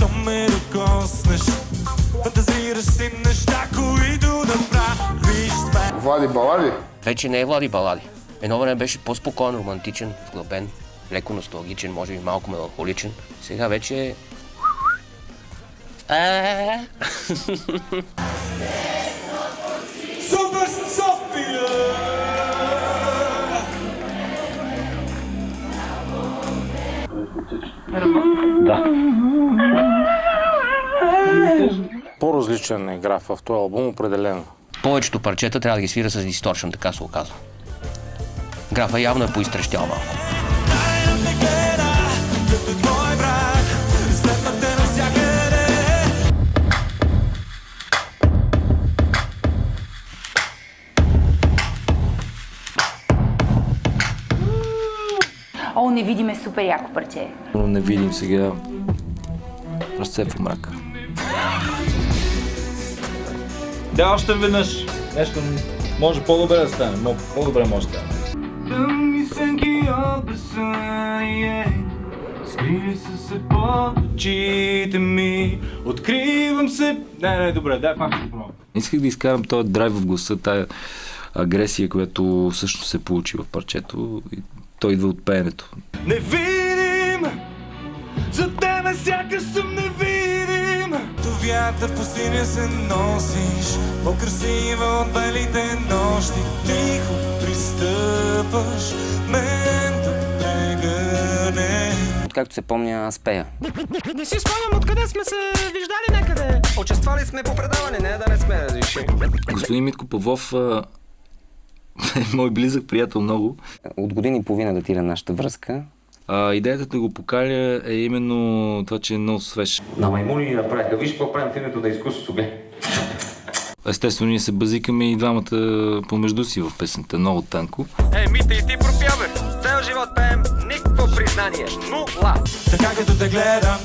щом ме докоснеш. Фантазираш си неща, които да правиш с мен. Влади Балади? Вече не е Влади Балади. Едно време беше по-спокоен, романтичен, вглъбен, леко носталгичен, може би малко меланхоличен. Сега вече е... Супер София! Да. По-различен е граф в този албум, определено. Повечето парчета трябва да ги свира с дисторшън, така се оказва. Графа явно е поизтрещял малко. О, Невидим е супер яко парче. Но Невидим сега разцепва мрака. Да, още веднъж. Нещо може по-добре да стане. По-добре може да стане. Тъмни сенки от безсъние, скрили са се под очите ми, откривам се... Не, добре, дай пак се пробвам. Исках да изкарам този драйв в гласа, тая агресия, която всъщност се получи в парчето. И той идва от пеенето. Невидим, за тебе сякаш съм невидим. То вятър по синя се носиш, по-красива от белите нощи. Тихо пристъпваш, мен да прегърне. Откакто се помня, аз пея. Не си спомням откъде сме се виждали някъде. Участвали сме по предаване, не да не сме разреши. Господин Митко Павлов е мой близък приятел много. От година и половина датира нашата връзка. Идеята да го покаля е именно това, че е много свеж. На маймуни ни направиха. Виж какво правим в името на изкуството, бе. Естествено, ние се базикаме и двамата помежду си в песента, много танко. Мите и ти пропяваме. Цел живот пеем, никакво признание. Нула. Така като те гледам,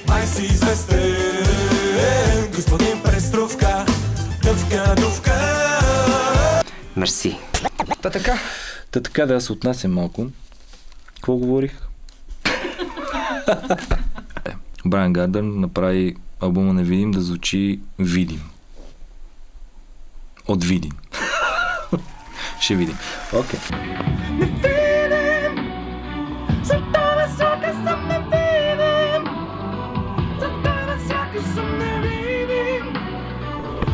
май си известен. Господин Преструвка, дъвка. Мерси. Та така да аз се отнасям малко. Какво говорих? Брайан Гардън направи албума Невидим да звучи видим. От Видин. Ще видим. Окей. Невидим, за тебе сякаш съм невидим. За тебе сякаш съм невидим.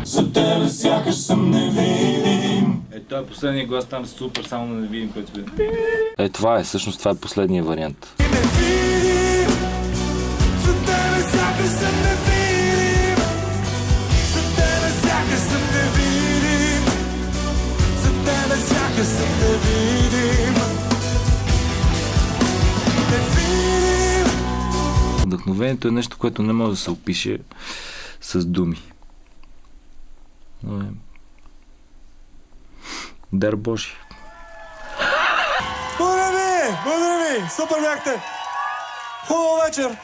За тебе сякаш съм невидим. Той последния глас там супер, само на Невидим, който сме. Това е, всъщност това е последния вариант. Невидим, за тебе сякаш съм невидим. За тебе сякаш съм невидим. За тебе сякаш съм невидим. Невидим. Вдъхновението е нещо, което не може да се опише с думи. Дар Божи. Благодаря ви! Супер бяхте! Хубава вечер!